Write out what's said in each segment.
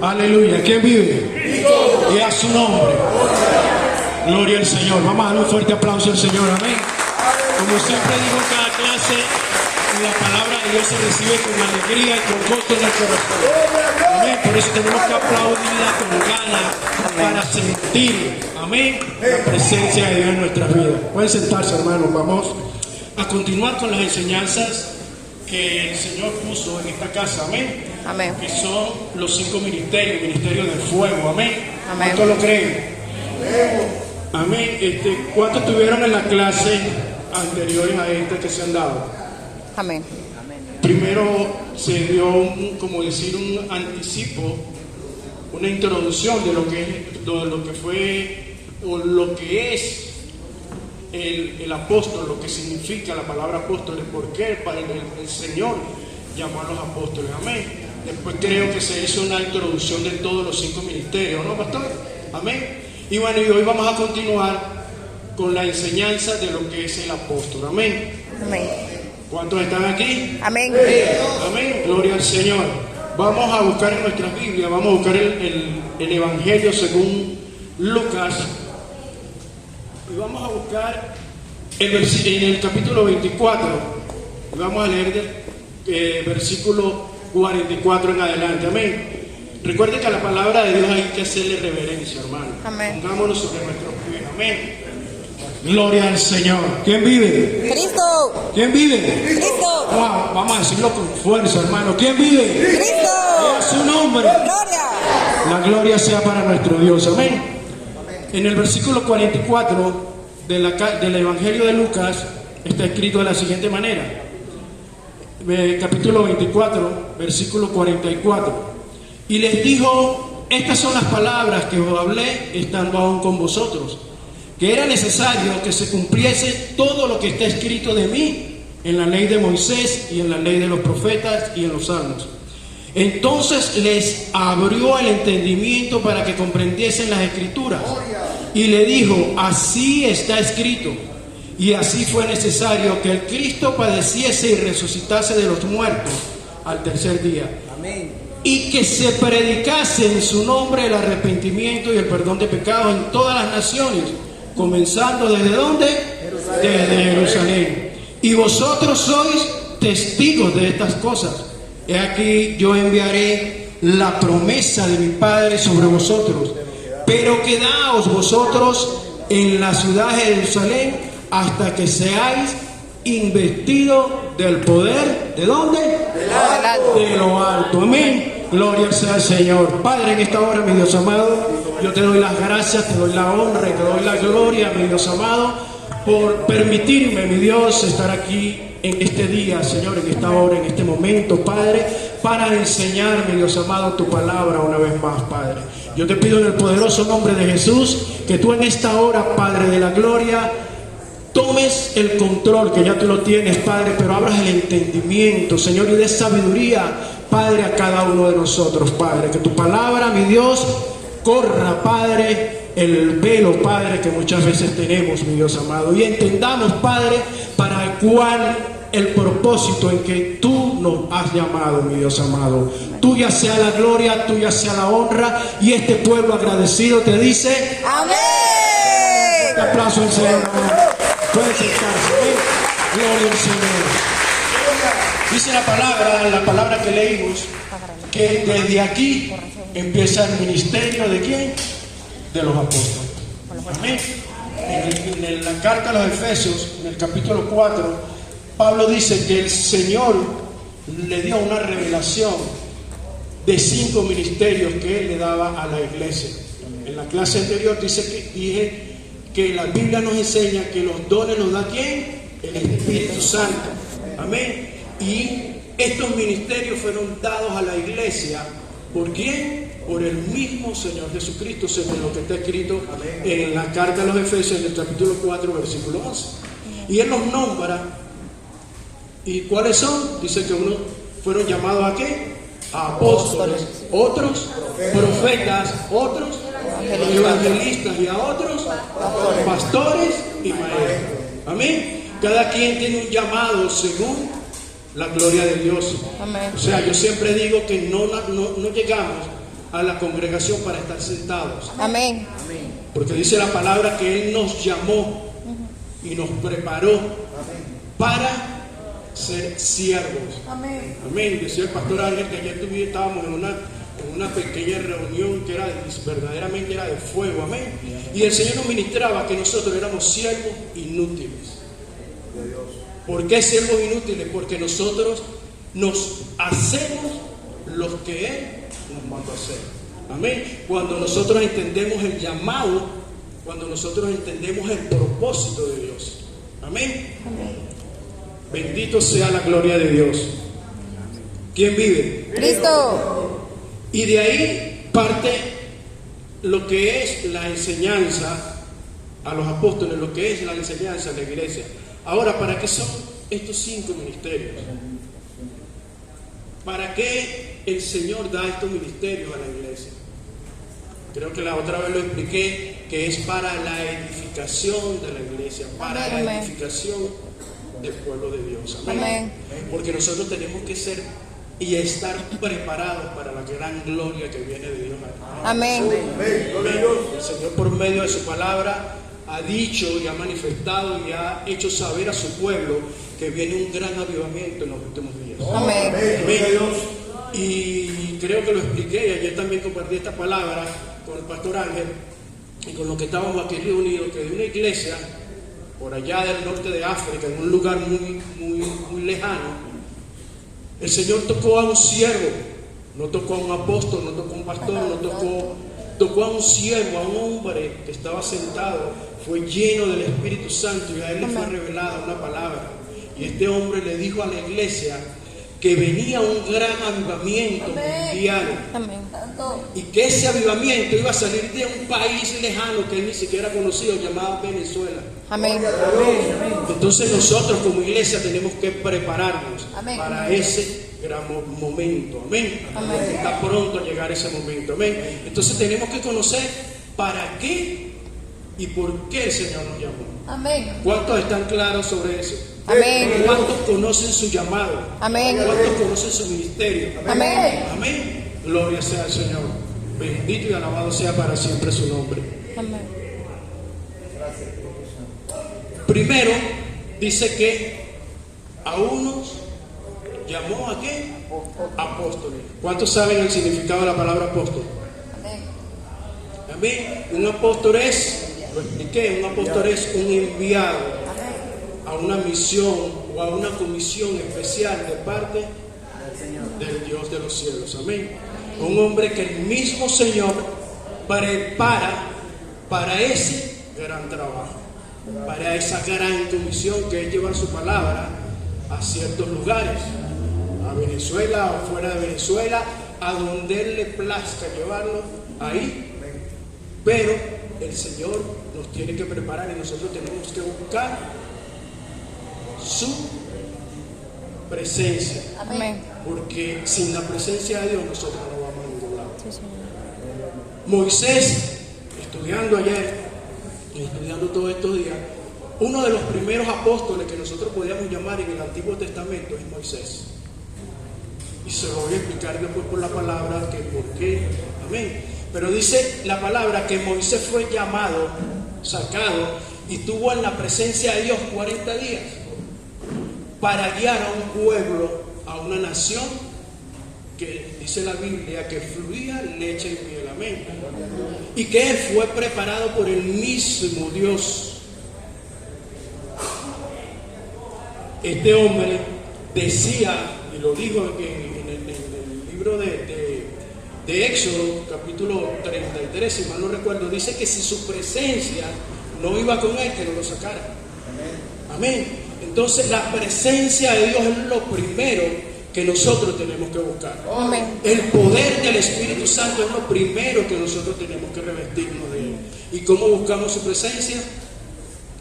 Aleluya. ¿Quién vive? Y a su nombre. Gloria al Señor. Vamos a dar un fuerte aplauso al Señor. Amén. Como siempre digo en cada clase, la palabra de Dios se recibe con alegría y con gozo en el corazón. Amén. Por eso tenemos que aplaudirla con ganas para sentir, amén, la presencia de Dios en nuestras vidas. Pueden sentarse, hermanos. Vamos a continuar con las enseñanzas que el Señor puso en esta casa. Amén. Amén. Que son los 5 ministerios, ministerio del fuego. Amén. Amén. ¿Cuántos lo creen? Amén. ¿Cuántos estuvieron en la clase anteriores a esta que se han dado? Amén. Primero se dio un anticipo, una introducción de lo que fue o lo que es el apóstol, lo que significa la palabra apóstol, por qué el Señor llamó a los apóstoles. Amén. Después creo que se hizo una introducción de todos los 5 ministerios, ¿no, pastor? Amén. Y bueno, y hoy vamos a continuar con la enseñanza de lo que es el apóstol. Amén. Amén. ¿Cuántos están aquí? Amén. Amén. Gloria al Señor. Vamos a buscar en nuestras Biblias, vamos a buscar el Evangelio según Lucas. Y vamos a buscar en el capítulo 24. Y vamos a leer del versículo 44 en adelante. Amén. Recuerden que a la palabra de Dios hay que hacerle reverencia, hermano. Amén. Pongámonos sobre nuestros pies. Amén. Gloria al Señor. ¿Quién vive? Cristo. ¿Quién vive? Cristo. Wow, vamos a decirlo con fuerza, hermano. ¿Quién vive? Cristo. A su nombre. Gloria. La gloria sea para nuestro Dios. Amén. En el versículo 44 del Evangelio de Lucas está escrito de la siguiente manera. Capítulo 24, versículo 44. Y les dijo: estas son las palabras que os hablé estando aún con vosotros, que era necesario que se cumpliese todo lo que está escrito de mí en la ley de Moisés y en la ley de los profetas y en los salmos. Entonces les abrió el entendimiento para que comprendiesen las escrituras, y le dijo: así está escrito, y así fue necesario que el Cristo padeciese y resucitase de los muertos al tercer día. Amén. Y que se predicase en su nombre el arrepentimiento y el perdón de pecados en todas las naciones, comenzando ¿desde dónde? Jerusalén. Desde Jerusalén. Y vosotros sois testigos de estas cosas. He aquí yo enviaré la promesa de mi Padre sobre vosotros, pero quedaos vosotros en la ciudad de Jerusalén hasta que seáis investidos del poder. ¿De dónde? De lo alto. Amén. Gloria sea al Señor. Padre, en esta hora, mi Dios amado, yo te doy las gracias, te doy la honra y te doy la gloria, mi Dios amado, por permitirme, mi Dios, estar aquí en este día, Señor, en esta hora, en este momento, Padre, para enseñar, mi Dios amado, tu palabra una vez más, Padre. Yo te pido en el poderoso nombre de Jesús que tú en esta hora, Padre de la gloria, tomes el control, que ya tú lo tienes, Padre, pero abras el entendimiento, Señor, y des sabiduría, Padre, a cada uno de nosotros, Padre. Que tu palabra, mi Dios, corra, Padre, el velo, Padre, que muchas veces tenemos, mi Dios amado, y entendamos, Padre, para cuál el propósito en que tú nos has llamado, mi Dios amado. Tuya sea la gloria, tuya sea la honra, y este pueblo agradecido te dice amén. Un aplauso al Señor. Pueden sentarse. Gloria al Señor. Dice la palabra que leímos, que desde aquí empieza el ministerio ¿de quién? De los apóstoles. Amén. En la carta a los Efesios, en el capítulo 4, Pablo dice que el Señor le dio una revelación de 5 ministerios que Él le daba a la iglesia. En la clase anterior dije que la Biblia nos enseña que los dones los da ¿quién? El Espíritu Santo. Amén. Y estos ministerios fueron dados a la iglesia. ¿Por quién? Por el mismo Señor Jesucristo, según lo que está escrito en la carta a los Efesios, en el capítulo 4, versículo 11. Y Él los nombra. ¿Y cuáles son? Dice que unos fueron llamados ¿a qué? A apóstoles, otros profetas, otros evangelistas, y a otros pastores y maestros. Amén. Cada quien tiene un llamado según la gloria de Dios. Amén. O sea, yo siempre digo que no llegamos a la congregación para estar sentados. Amén. Porque dice la palabra que Él nos llamó y nos preparó para ser siervos. Amén. Amén. Decía el pastor Ángel que ayer estábamos en una pequeña reunión que verdaderamente era de fuego. Amén. Y el Señor nos ministraba que nosotros éramos siervos inútiles. ¿Por qué siervos inútiles? Porque nosotros nos hacemos lo que Él nos mandó a hacer. Amén. Cuando nosotros entendemos el llamado, cuando nosotros entendemos el propósito de Dios. Amén. Bendito sea la gloria de Dios. ¿Quién vive? Cristo. Y de ahí parte lo que es la enseñanza a los apóstoles, lo que es la enseñanza a la iglesia. Ahora, ¿para qué son estos 5 ministerios? ¿Para qué el Señor da estos ministerios a la iglesia? Creo que la otra vez lo expliqué, que es para la edificación de la iglesia, para la edificación del pueblo de Dios. Amén. Porque nosotros tenemos que ser y estar preparados para la gran gloria que viene de Dios. Amén. El Señor, por medio de su palabra, ha dicho y ha manifestado y ha hecho saber a su pueblo que viene un gran avivamiento en los últimos días. Amén. Y creo que lo expliqué, y ayer también compartí esta palabra con el pastor Ángel y con los que estábamos aquí reunidos, que de una iglesia por allá del norte de África, en un lugar muy lejano, el Señor tocó a un siervo, no tocó a un apóstol, no tocó a un pastor, tocó a un siervo, a un hombre que estaba sentado, fue lleno del Espíritu Santo y a él le fue revelada una palabra. Y este hombre le dijo a la iglesia que venía un gran avivamiento mundial. Y que ese avivamiento iba a salir de un país lejano que él ni siquiera conocía, llamado Venezuela. Amén. Entonces nosotros como iglesia tenemos que prepararnos para ese gran momento. Amén. Está pronto a llegar ese momento. Amén. Entonces tenemos que conocer para qué y por qué el Señor nos llamó. Amén. ¿Cuántos están claros sobre eso? Amén. ¿Cuántos conocen su llamado? Amén. ¿Cuántos conocen su ministerio? Amén. Amén. Gloria sea al Señor. Bendito y alabado sea para siempre su nombre. Amén. Primero, dice que a unos llamó a qué? Apóstoles. ¿Cuántos saben el significado de la palabra apóstol? Amén. Un apóstol es, lo expliqué, un apóstol es un enviado a una misión o a una comisión especial de parte del Dios de los cielos. Amén. Un hombre que el mismo Señor prepara para ese gran trabajo, para esa gran comisión que es llevar su palabra a ciertos lugares, a Venezuela o fuera de Venezuela, a donde Él le plazca llevarlo, ahí. Pero el Señor nos tiene que preparar y nosotros tenemos que buscar su presencia. Amén. Porque sin la presencia de Dios nosotros no vamos a ningún lado. Moisés, estudiando ayer y estudiando todos estos días, uno de los primeros apóstoles que nosotros podíamos llamar en el Antiguo Testamento es Moisés. Y se lo voy a explicar después por la palabra que por qué. Amén. Pero dice la palabra que Moisés fue llamado, sacado, y estuvo en la presencia de Dios 40 días para guiar a un pueblo, a una nación que dice la Biblia que fluía leche y miel. Amén. Y que él fue preparado por el mismo Dios. Este hombre decía, y lo dijo en el libro de Éxodo, capítulo 33, si mal no recuerdo, dice que si su presencia no iba con él, que no lo sacara. Amén. Entonces la presencia de Dios es lo primero que nosotros tenemos que buscar. Amén. El poder del Espíritu Santo es lo primero que nosotros tenemos que revestirnos de él. ¿Y cómo buscamos su presencia?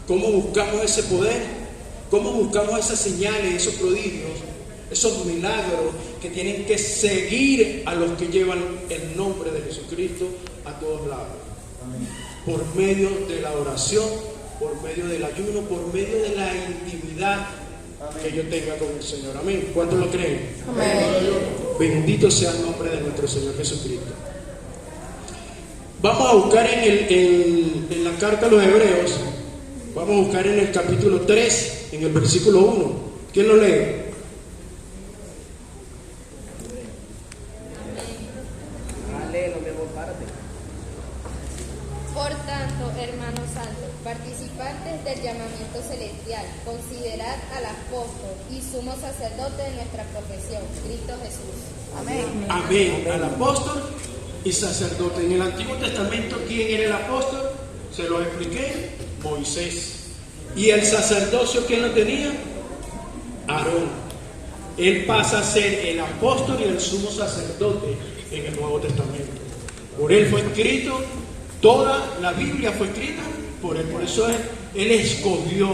¿Cómo buscamos ese poder? ¿Cómo buscamos esas señales, esos prodigios, esos milagros que tienen que seguir a los que llevan el nombre de Jesucristo a todos lados? Amén. Por medio de la oración, por medio del ayuno, por medio de la intimidad que yo tenga con el Señor. Amén. ¿Cuántos lo creen? Amén. Bendito sea el nombre de nuestro Señor Jesucristo. Vamos a buscar en la carta a los Hebreos, vamos a buscar en el capítulo 3, en el versículo 1. ¿Quién lo lee? Por tanto, hermanos santos, participantes del llamamiento celestial, considerad al apóstol y sumo sacerdote de nuestra profesión, Cristo Jesús. Amén. Amén. Al apóstol y sacerdote. En el Antiguo Testamento, ¿quién era el apóstol? Se lo expliqué, Moisés. ¿Y el sacerdocio quién lo tenía? Aarón. Él pasa a ser el apóstol y el sumo sacerdote en el Nuevo Testamento. Por él fue escrito, toda la Biblia fue escrita por él. Por eso él escogió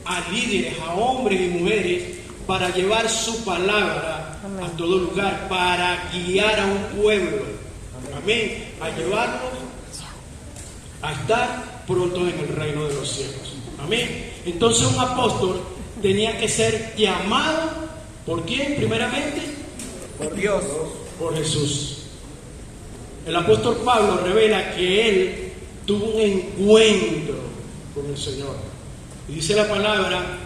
a líderes, a hombres y mujeres para llevar su palabra a todo lugar, para guiar a un pueblo. Amén. A llevarlos a estar pronto en el reino de los cielos. Amén. Entonces un apóstol tenía que ser llamado ¿por quién? Primeramente Por Dios. por Jesús. El apóstol Pablo revela que él tuvo un encuentro con el Señor. Y dice la palabra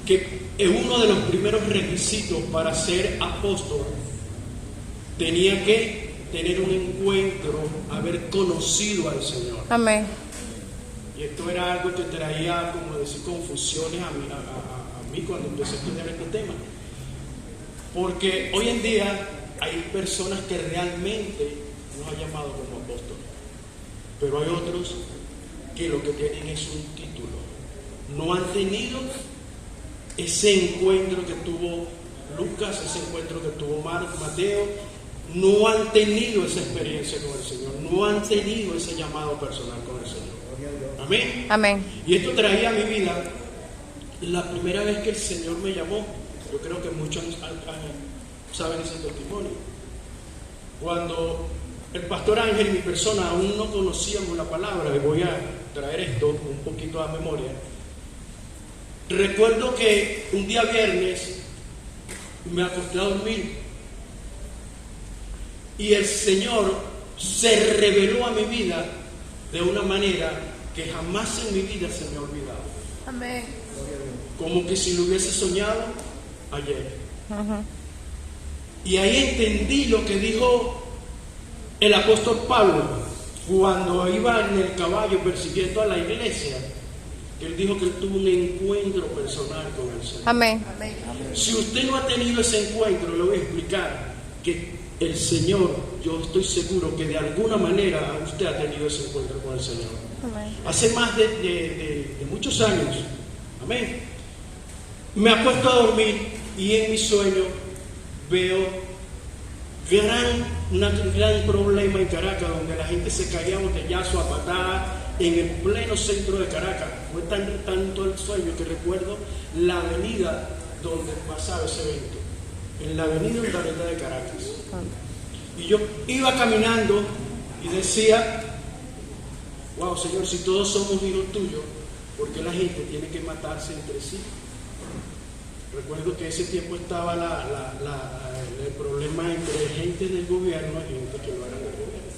que uno de los primeros requisitos para ser apóstol tenía que tener un encuentro, haber conocido al Señor. Amén. Y esto era algo que traía, como decir, confusiones a mí cuando empecé a estudiar este tema. Porque hoy en día hay personas que realmente nos han llamado como apóstoles, pero hay otros que lo que tienen es un título. No han tenido ese encuentro que tuvo Lucas, ese encuentro que tuvo Mateo. No han tenido esa experiencia con el Señor, no han tenido ese llamado personal con el Señor. Amén. Amén. Y esto traía a mi vida la primera vez que el Señor me llamó. Yo creo que muchos saben ese testimonio. Cuando el pastor Ángel y mi persona aún no conocíamos la palabra, y voy a traer esto un poquito a memoria. Recuerdo que un día viernes me acosté a dormir y el Señor se reveló a mi vida de una manera que jamás en mi vida se me ha olvidado. Amén. Como que si lo hubiese soñado ayer. Ajá. Y ahí entendí lo que dijo el apóstol Pablo cuando iba en el caballo persiguiendo a la iglesia. Él dijo que él tuvo un encuentro personal con el Señor. Amén. Si usted no ha tenido ese encuentro, le voy a explicar que el Señor, yo estoy seguro que de alguna manera usted ha tenido ese encuentro con el Señor. Amén. Hace más de muchos años. Amén. Me acuesto a dormir y en mi sueño veo un gran problema en Caracas, donde la gente se caía a botellazo, a patadas, en el pleno centro de Caracas. Fue tanto el sueño que recuerdo la avenida donde pasaba ese evento, en la avenida Urdaneta de Caracas. Y yo iba caminando y decía, wow, Señor, si todos somos hijos tuyos, ¿por qué la gente tiene que matarse entre sí? Recuerdo que ese tiempo estaba el problema entre gente del gobierno y gente que no eran del gobierno.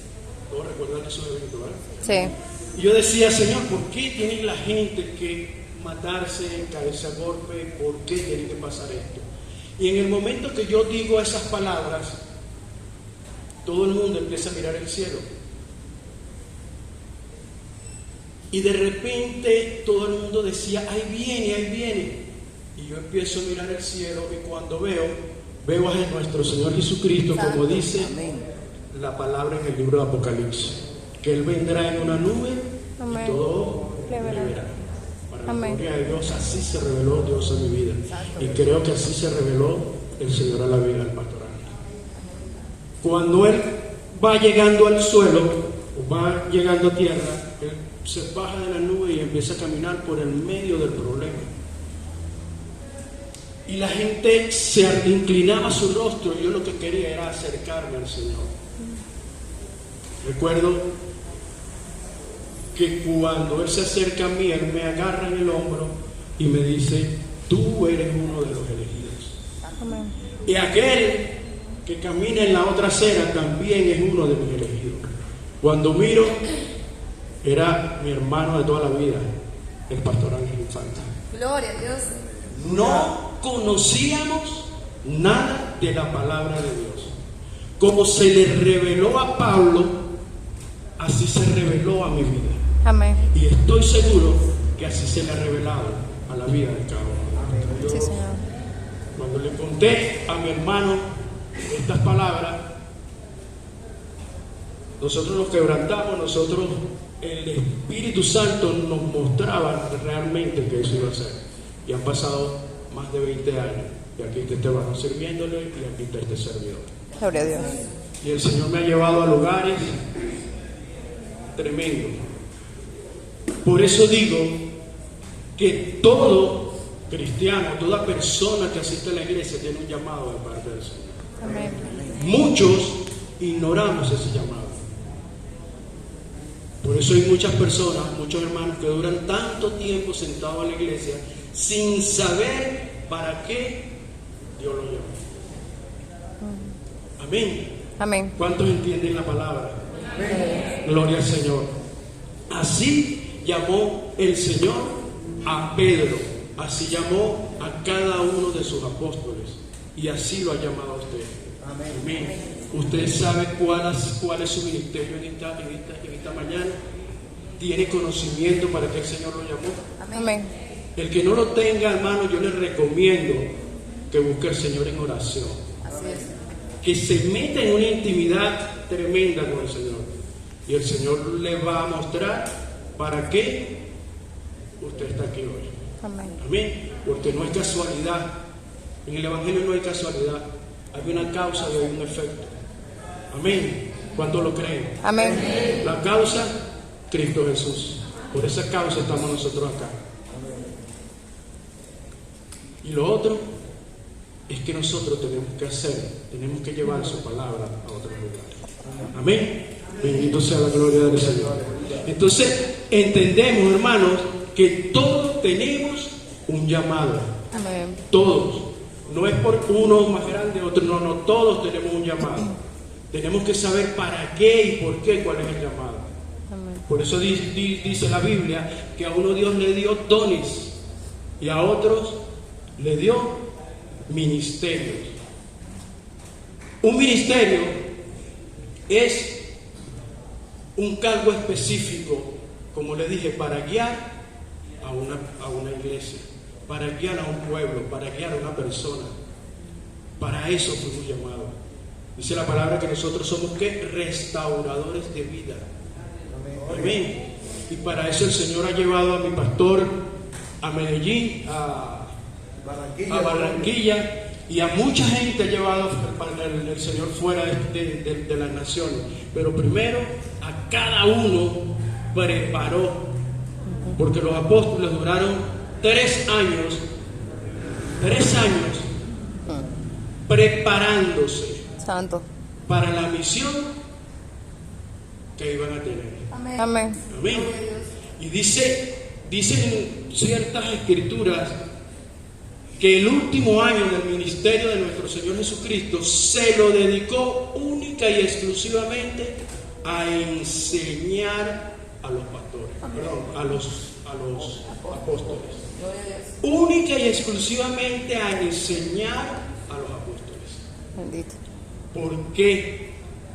¿Todos recuerdan esos eventos, verdad? Sí. Y yo decía, Señor, ¿por qué tiene la gente que matarse, caerse a golpe? ¿Por qué tiene que pasar esto? Y en el momento que yo digo esas palabras, todo el mundo empieza a mirar el cielo. Y de repente todo el mundo decía, ahí viene, ahí viene. Y yo empiezo a mirar el cielo y cuando veo a nuestro Señor Jesucristo, como dice la palabra en el libro de Apocalipsis, que Él vendrá en una nube. Amén. Y todo le verá. Para la Amén. gloria de Dios, así se reveló Dios a mi vida. Y creo que así se reveló el Señor a la vida del pastor Ángel. Cuando Él va llegando al suelo, o va llegando a tierra, Él se baja de la nube y empieza a caminar por el medio del problema. Y la gente se inclinaba su rostro y yo lo que quería era acercarme al Señor. Recuerdo que cuando Él se acerca a mí, Él me agarra en el hombro y me dice, tú eres uno de los elegidos. Amén. Y aquel que camina en la otra acera también es uno de mis elegidos. Cuando miro, era mi hermano de toda la vida, el pastor Ángel Infante. Gloria a Dios. No conocíamos nada de la palabra de Dios. Como se le reveló a Pablo, así se reveló a mi vida. Amén. Y estoy seguro que así se le ha revelado a la vida de cada uno. Sí, Señor. Cuando le conté a mi hermano estas palabras, nosotros nos quebrantamos, el Espíritu Santo nos mostraba realmente que eso iba a ser. Y han pasado más de 20 años. Y aquí está Esteban sirviéndole y aquí está este servidor. Gloria a Dios. Y el Señor me ha llevado a lugares tremendos. Por eso digo que todo cristiano, toda persona que asiste a la iglesia tiene un llamado de parte del Señor. Amén. Muchos ignoramos ese llamado. Por eso hay muchas personas, muchos hermanos que duran tanto tiempo sentados en la iglesia sin saber para qué Dios los llamó. Amén. Amén. ¿Cuántos entienden la palabra? Gloria al Señor. Así llamó el Señor a Pedro, así llamó a cada uno de sus apóstoles y así lo ha llamado a usted. Amén. ¿Usted sabe cuál es su ministerio en esta mañana? ¿Tiene conocimiento para que el Señor lo llamó? Amén. El que no lo tenga, hermano, yo le recomiendo que busque al Señor en oración. Así es. Que se meta en una intimidad tremenda con el Señor. Y el Señor le va a mostrar para qué usted está aquí hoy. Amén. Amén. Porque no es casualidad. En el Evangelio no hay casualidad. Hay una causa y hay un efecto. Amén. ¿Cuántos lo creen? Amén. La causa, Cristo Jesús. Por esa causa estamos nosotros acá. Y lo otro es que nosotros tenemos que llevar su palabra a otros lugares. Amén. Bendito sea la gloria del Señor. Entonces, entendemos, hermanos, que todos tenemos un llamado. Amén. Todos. No es por uno más grande, otro no, todos tenemos un llamado. Tenemos que saber para qué y por qué, cuál es el llamado. Amén. Por eso dice la Biblia que a uno Dios le dio dones y a otros le dio ministerios. Un ministerio es un cargo específico, como le dije, para guiar a una iglesia, para guiar a un pueblo, para guiar a una persona. Para eso fuimos llamados. Dice la palabra que nosotros somos ¿qué? Restauradores de vida. Amén. Y para eso el Señor ha llevado a mi pastor a Medellín, a Barranquilla, y a mucha gente ha llevado el Señor fuera de las naciones. Pero primero a cada uno preparó, porque los apóstoles duraron 3 años preparándose Santo. para la misión que iban a tener. Amén. Amén. Y dicen ciertas escrituras que el último año del ministerio de nuestro Señor Jesucristo se lo dedicó única y exclusivamente a enseñar a los pastores, a los apóstoles. Única y exclusivamente a enseñar a los apóstoles. Bendito. ¿Por qué?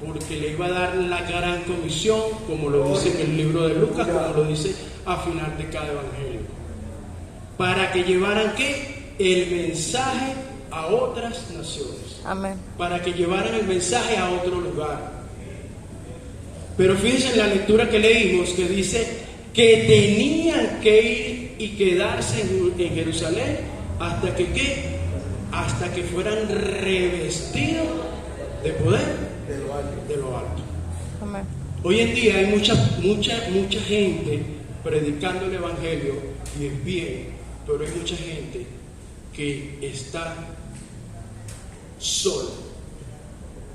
Porque le iba a dar la gran comisión, como lo dice en el libro de Lucas, como lo dice a final de cada evangelio. Para que llevaran ¿qué? El mensaje a otras naciones. Amén. Para que llevaran el mensaje a otro lugar. Pero fíjense en la lectura que leímos que dice que tenían que ir y quedarse en Jerusalén hasta que ¿qué? Hasta que fueran revestidos de poder de lo alto. Amén. Hoy en día hay mucha gente predicando el evangelio y es bien, pero hay mucha gente que está solo,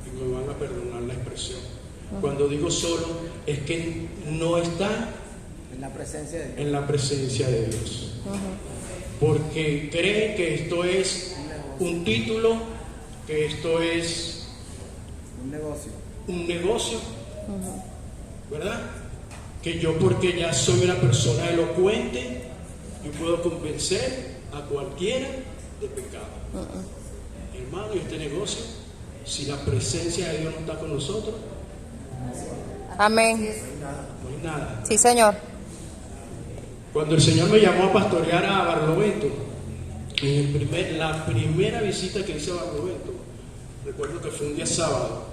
y me van a perdonar la expresión. Cuando digo solo es que no está en la presencia de Dios. Porque creen que esto es un título, que esto es un negocio, ¿verdad? Que yo, porque ya soy una persona elocuente, yo puedo convencer a cualquiera de pecado. Hermano, y este negocio, si la presencia de Dios no está con nosotros, Amén. no hay nada. Sí, Señor. Cuando el Señor me llamó a pastorear a Barlovento, en la primera visita que hice a Barlovento, recuerdo que fue un día sábado,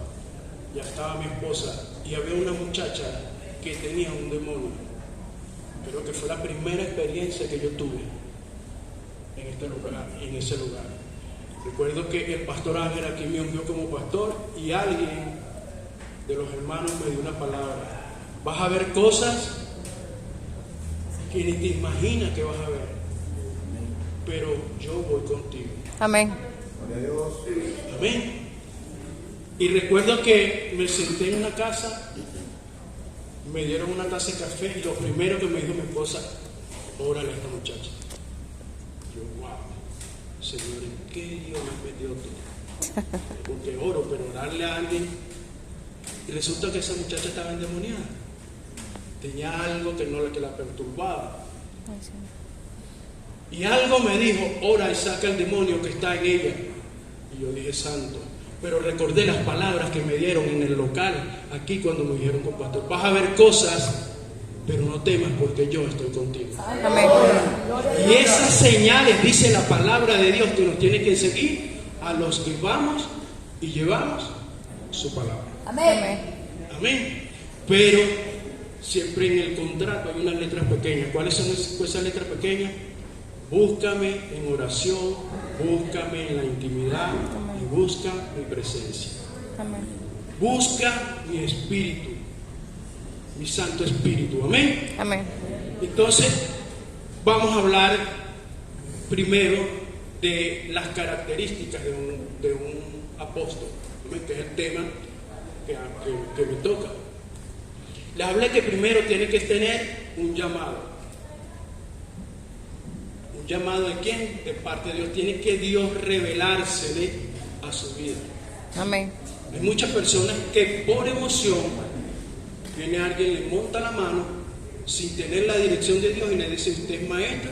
ya estaba mi esposa y había una muchacha que tenía un demonio. Creo que fue la primera experiencia que yo tuve en ese lugar. Recuerdo que el pastor Ángel aquí me ungió como pastor y alguien de los hermanos me dio una palabra: vas a ver cosas que ni te imaginas que vas a ver, pero yo voy contigo. Amén. Amén. Y recuerdo que me senté en una casa, me dieron una taza de café y lo primero que me dijo mi esposa: órale a esta muchacha. Yo, wow, Señor, ¿en qué Dios me has metido tú? Porque oro, pero orarle a alguien. Y resulta que esa muchacha estaba endemoniada. Tenía algo que la perturbaba. Y algo me dijo: ora y saca el demonio que está en ella. Y yo dije: santo. Pero recordé las palabras que me dieron en el local, aquí cuando me dijeron: con pastor, vas a ver cosas, pero no temas porque yo estoy contigo. Amén. Y esas señales, dice la palabra de Dios, que nos tiene que seguir a los que vamos y llevamos su palabra. Amén. Amén. Pero siempre en el contrato hay unas letras pequeñas. ¿Cuáles son esas letras pequeñas? Búscame en oración, búscame en la intimidad y busca mi presencia. Amén. Busca mi espíritu, mi Santo Espíritu. Amén. Amén. Entonces, vamos a hablar primero de las características de un apóstol, que es el tema que me toca. Les hablé que primero tiene que tener un llamado. ¿Un llamado de quién? De parte de Dios. Tiene que Dios revelársele a su vida. Amén. Hay muchas personas que por emoción viene alguien, le monta la mano sin tener la dirección de Dios y le dice: usted es maestro,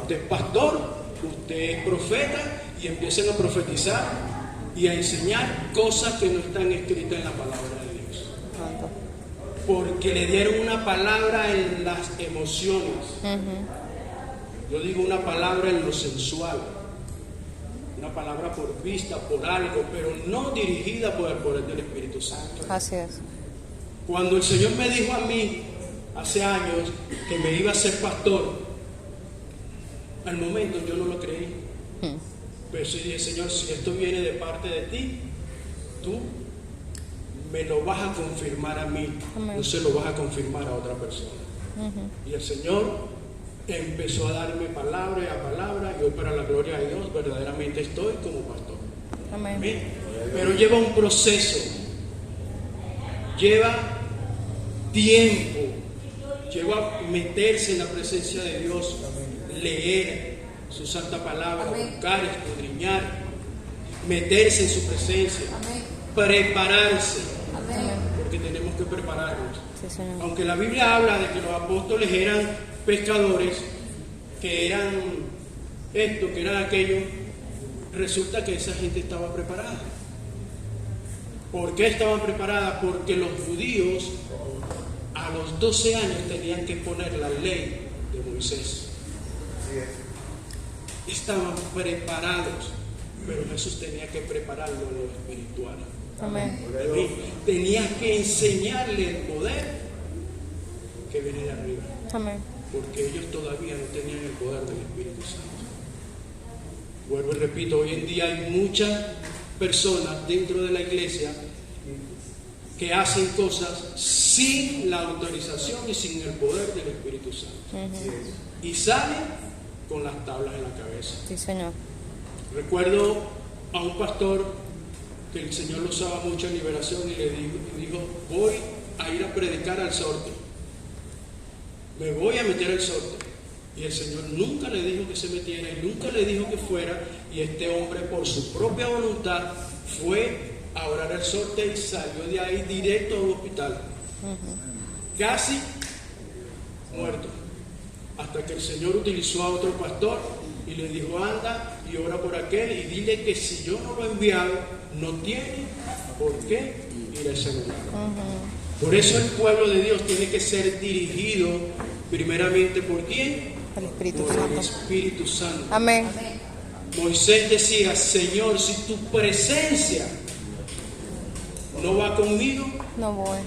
usted es pastor, usted es profeta, y empiezan a profetizar y a enseñar cosas que no están escritas en la palabra de Dios, porque le dieron una palabra en las emociones. Yo digo una palabra en lo sensual, una palabra por vista, por algo, pero no dirigida por el poder del Espíritu Santo. Así es. Cuando el Señor me dijo a mí hace años que me iba a ser pastor, al momento yo no lo creí. Pero sí dije: Señor, si esto viene de parte de ti, tú me lo vas a confirmar a mí. Amén. No se lo vas a confirmar a otra persona. Y el Señor empezó a darme palabra a palabra, y hoy, para la gloria de Dios, verdaderamente estoy como pastor. Amén. Amén. Pero lleva un proceso, lleva tiempo, lleva meterse en la presencia de Dios, leer su santa palabra, buscar, escudriñar, meterse en su presencia, prepararse, porque tenemos que prepararnos. Sí, Señor. Aunque la Biblia habla de que los apóstoles eran pescadores, que eran esto, que eran aquello, resulta que esa gente estaba preparada. ¿Por qué estaban preparadas? Porque los judíos a los 12 años tenían que poner la ley de Moisés. Estaban preparados, pero Jesús tenía que prepararlo en lo espiritual. Amén. Tenía que enseñarle el poder que viene de arriba, Amén. porque ellos todavía no tenían el poder del Espíritu Santo. Vuelvo y repito, hoy en día hay muchas personas dentro de la iglesia que hacen cosas sin la autorización y sin el poder del Espíritu Santo. Y salen con las tablas en la cabeza. Sí, Señor. Recuerdo a un pastor que el Señor lo usaba mucho en liberación y le dijo: voy a ir a predicar al sorte, me voy a meter al sorte. Y el Señor nunca le dijo que se metiera y nunca le dijo que fuera, y este hombre, por su propia voluntad, fue a orar al sorte y salió de ahí directo a un hospital. casi muerto, hasta que el Señor utilizó a otro pastor y le dijo: anda y ora por aquel y dile que si yo no lo he enviado, no tiene por qué ir a ese lugar. Por eso el pueblo de Dios tiene que ser dirigido primeramente ¿por quién? El Espíritu Por el Santo. Espíritu Santo. Amén. Moisés decía: Señor, si tu presencia no va conmigo, No voy.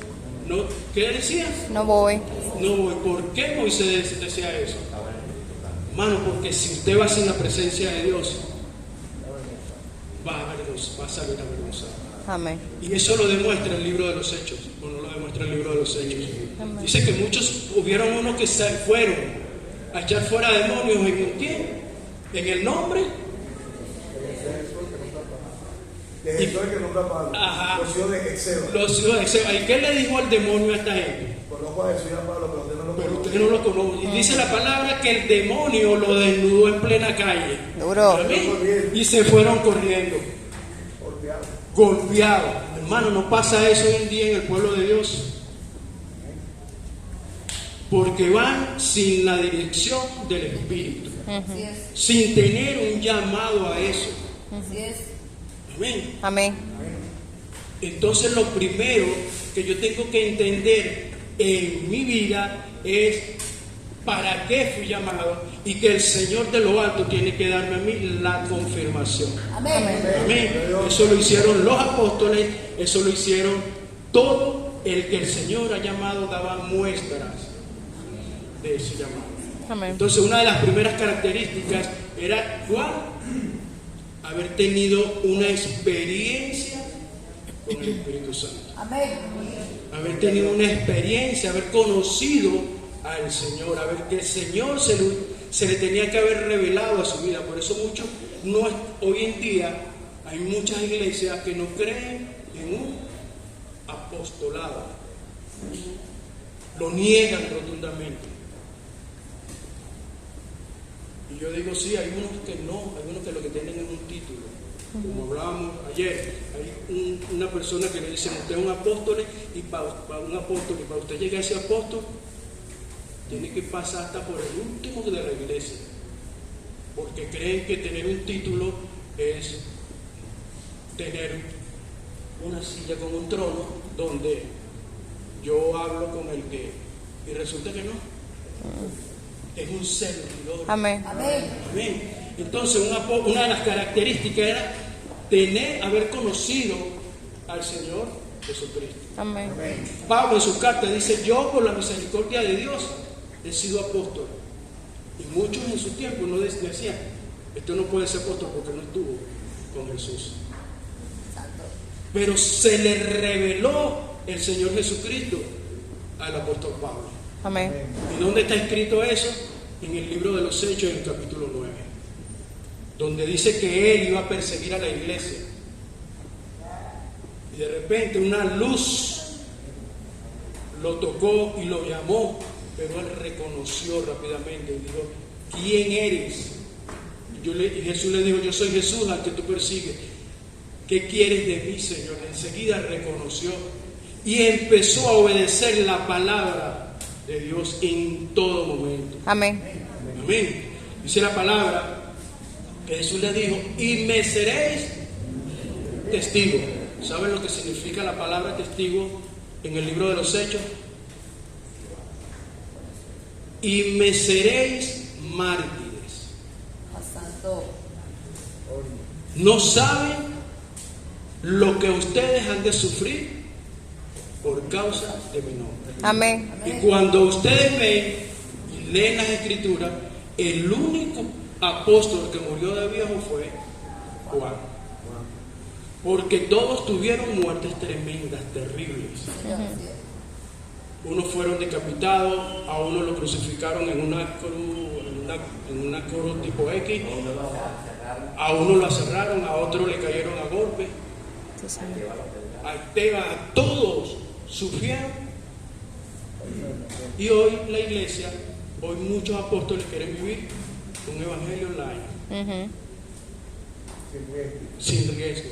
no, ¿qué decía? No voy. No voy. ¿Por qué Moisés decía eso? Hermano, porque si usted va sin la presencia de Dios, va a salir avergonzado. Amén. Y eso lo demuestra el libro de los Hechos, o no lo demuestra el libro de los Hechos. Amén. Dice que muchos, hubieron unos que se fueron a echar fuera demonios en el tiempo, en el nombre. De Jesús que nombra Pablo, Ajá. los hijos de Exeo. Los hijos de Exeo. ¿Y qué le dijo el demonio a esta gente? Conozco a Jesús y a Pablo, pero usted no lo Pero conoce. usted no lo conoce. Y dice la palabra que el demonio lo desnudó en plena calle. Duro. Amén. Y se fueron corriendo, Golpeado. golpeados. Hermano, no pasa eso hoy en día en el pueblo de Dios. Porque van sin la dirección del Espíritu, Así es, sin tener un llamado a eso. así es. Amén. Amén. Entonces lo primero que yo tengo que entender en mi vida es para qué fui llamado y que el Señor de lo alto tiene que darme a mí la confirmación. Amén. Amén. Eso lo hicieron los apóstoles, eso lo hicieron todo el que el Señor ha llamado, daba muestras de ese llamado. Amén. Entonces una de las primeras características era ¿cuál? Haber tenido una experiencia con el Espíritu Santo. Amén. Haber tenido una experiencia, haber conocido al Señor, haber que el Señor se le tenía que haber revelado a su vida. Por eso muchos, no, hoy en día hay muchas iglesias que no creen en un apostolado. Lo niegan rotundamente. Y yo digo, sí, hay unos que no, hay unos que lo que tienen es un título. Como hablábamos ayer, hay una persona que le dicen, usted es un apóstol y para usted llegar a ese apóstol, tiene que pasar hasta por el último de la iglesia. Porque creen que tener un título es tener una silla con un trono donde yo hablo con el que... Y resulta que no. Es un servidor. Amén. Amén. Amén. Entonces una de las características era haber conocido al Señor Jesucristo. Amén. Pablo en su carta dice, yo por la misericordia de Dios he sido apóstol. Y muchos en su tiempo no decían, esto no puede ser apóstol porque no estuvo con Jesús. Pero se le reveló el Señor Jesucristo al apóstol Pablo. Amén. ¿Y dónde está escrito eso? En el libro de los Hechos, en el capítulo 9, donde dice que él iba a perseguir a la iglesia. Y de repente una luz lo tocó y lo llamó, pero él reconoció rápidamente y dijo, ¿quién eres? Y Jesús le dijo, yo soy Jesús al que tú persigues. ¿Qué quieres de mí, Señor? Enseguida reconoció y empezó a obedecer la palabra de Dios en todo momento. Amén. Amén. Dice la palabra que Jesús le dijo, y me seréis testigo. ¿Saben lo que significa la palabra testigo en el libro de los Hechos? Y me seréis mártires. Santo. No saben lo que ustedes han de sufrir por causa de mi nombre. Amén. Y cuando ustedes ven y leen las escrituras, el único apóstol que murió de viejo fue Juan. Porque todos tuvieron muertes tremendas, terribles. Unos fueron decapitados, a uno lo crucificaron en una cruz tipo X, a uno lo aserraron, a otro le cayeron a golpe, Sí, Señor. a Esteban, a todos sufrieron. Y hoy la iglesia, hoy muchos apóstoles quieren vivir un evangelio online, Ujú. sin riesgo.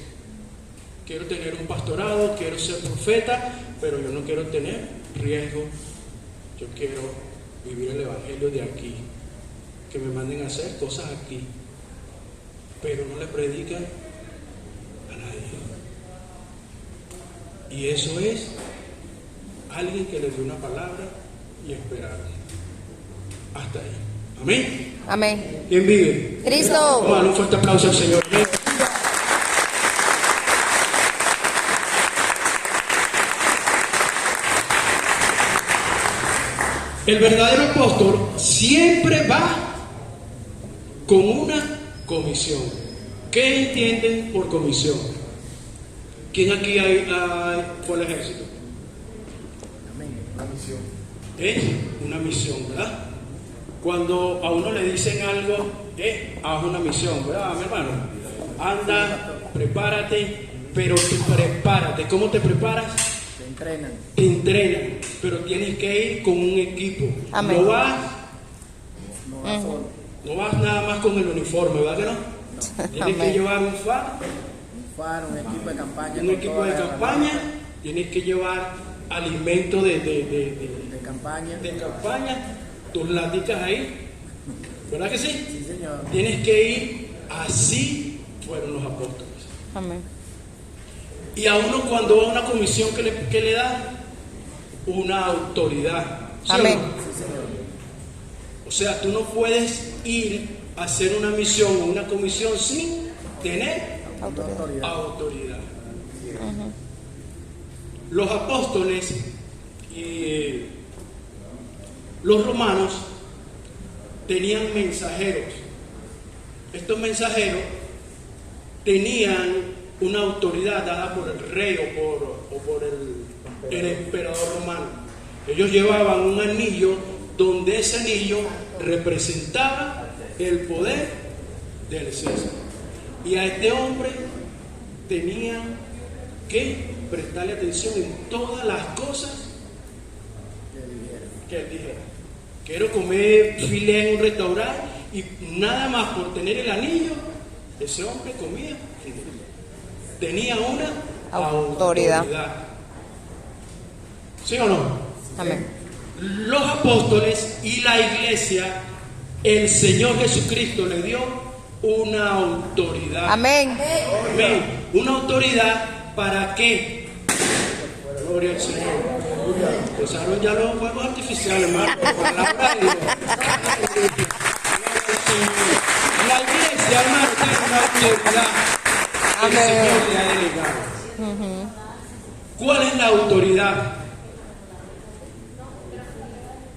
Quiero tener un pastorado, quiero ser profeta, pero yo no quiero tener riesgo yo quiero vivir el evangelio de aquí, que me manden a hacer cosas aquí, pero no le predican a nadie. Y eso es alguien que le dio una palabra y esperar. Hasta ahí. Amén. Amén. ¿Quién vive? Cristo. Vamos a darle un fuerte aplauso al Señor. El verdadero apóstol siempre va con una comisión. ¿Qué entienden por comisión? ¿Quién aquí hay por el ejército? Una misión. Es una misión, ¿verdad? Cuando a uno le dicen algo, haz una misión, ¿verdad, mi hermano? Anda, prepárate, pero prepárate. ¿Cómo te preparas? Te entrenan. Te entrenan, pero tienes que ir con un equipo. Amén. No vas, No vas solo. no vas nada más con el uniforme, ¿verdad que no? Tienes que Amén. llevar un faro, Un faro, un equipo de campaña. un con equipo toda de la campaña, herramienta tienes que llevar alimento de campaña. de campaña, tus laticas ahí, ¿verdad que sí? Sí, señor. Tienes que ir, así fueron los apóstoles. Amén. Y a uno cuando va a una comisión que le dan una autoridad. ¿Sí o no? Amén. Sí, señor. O sea, tú no puedes ir a hacer una misión o una comisión sin tener Autoridad. autoridad. Los apóstoles y los romanos tenían mensajeros. Estos mensajeros tenían una autoridad dada por el rey o por el emperador romano. Ellos llevaban un anillo donde ese anillo representaba el poder del César. Y a este hombre tenían que prestarle atención en todas las cosas que él dijera. Quiero comer filé en un restaurante y nada más por tener el anillo, ese hombre comía filé. Tenía una Autoridad. ¿Sí o no? Amén. Los apóstoles y la iglesia, el Señor Jesucristo le dio una autoridad. Amén. Amén. Una autoridad para qué. Gloria al Señor. Empezaron ya los fuegos artificiales, hermano. Palabra de Dios. La iglesia, hermano, tiene una autoridad que el Señor le ha delegado. ¿Cuál es la autoridad?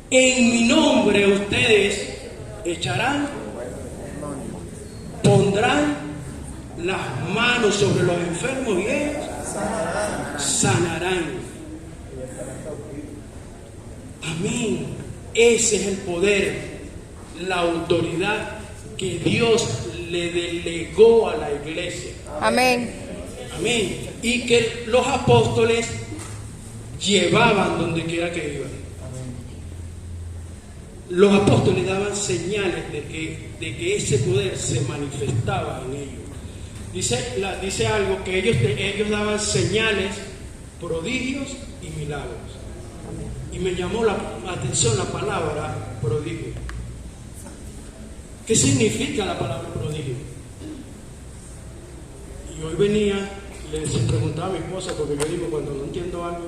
En mi nombre ustedes echarán, pondrán las manos sobre los enfermos y ellos sanarán. Amén. Ese es el poder, la autoridad que Dios le delegó a la iglesia. Amén. Amén. Y que los apóstoles llevaban donde quiera que iban. Los apóstoles daban señales de que ese poder se manifestaba en ellos. Dice algo que ellos daban señales, prodigios y milagros. Y me llamó la atención la palabra prodigio. ¿Qué significa la palabra prodigio? Y hoy venía, les preguntaba a mi esposa, porque yo digo, cuando no entiendo algo,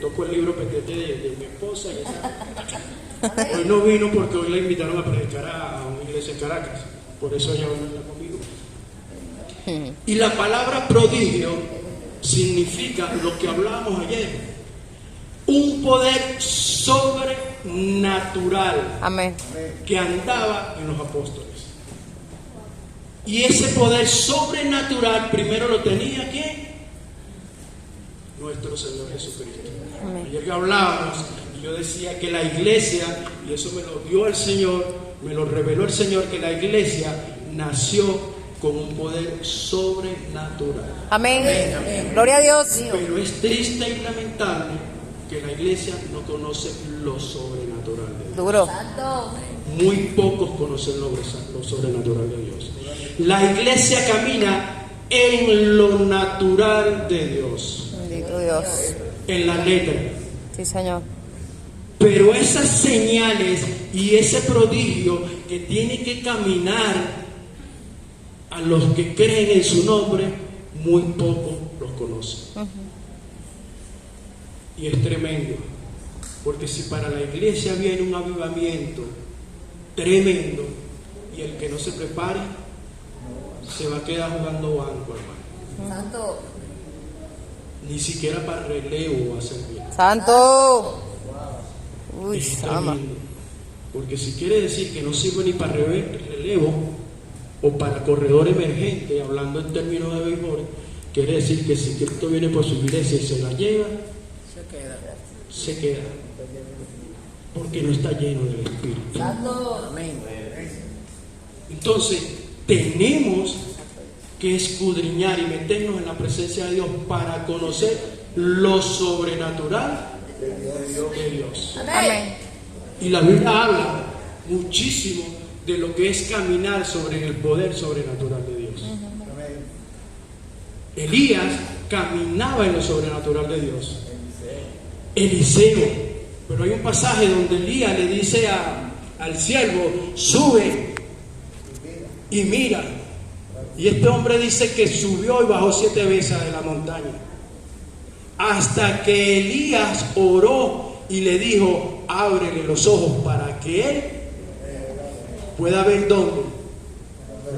toco el libro PTT de mi esposa y esa. Hoy no vino porque hoy la invitaron a predicar a una iglesia en Caracas, por eso ella va a estar conmigo. Y la palabra prodigio significa lo que hablábamos ayer, un poder sobrenatural Amén. que andaba en los apóstoles. Y ese poder sobrenatural primero lo tenía ¿quién? Nuestro Señor Jesucristo. Amén. Ayer que hablábamos, yo decía que la iglesia, y eso me lo dio el Señor, me lo reveló el Señor, que la iglesia nació con un poder sobrenatural. Amén. Gloria a Dios. Pero es triste y lamentable que la iglesia no conoce lo sobrenatural de Dios. Duro. Santo. Muy pocos conocen lo sobrenatural de Dios. La iglesia camina en lo natural de Dios, Bendito Dios. en la letra. Sí, Señor. Pero esas señales y ese prodigio que tiene que caminar a los que creen en su nombre, muy pocos los conocen. Y es tremendo, porque si para la iglesia viene un avivamiento tremendo y el que no se prepare se va a quedar jugando banco, hermano. Santo. Ni siquiera para relevo va a servir. Santo. Uy, Es sama. tremendo, porque si quiere decir que no sirve ni para relevo o para corredor emergente, hablando en términos de béisbol, quiere decir que si Cristo viene por su iglesia y se la lleva, se queda, porque no está lleno del Espíritu. Santo. Amén. Entonces tenemos que escudriñar y meternos en la presencia de Dios para conocer lo sobrenatural de Dios. Amén. Y la Biblia habla muchísimo de lo que es caminar sobre el poder sobrenatural de Dios. Elías caminaba en lo sobrenatural de Dios. Eliseo, pero hay un pasaje donde Elías le dice al siervo: sube y mira. Y este hombre dice que subió y bajó 7 veces de la montaña, hasta que Elías oró y le dijo: ábrele los ojos para que él pueda ver dónde,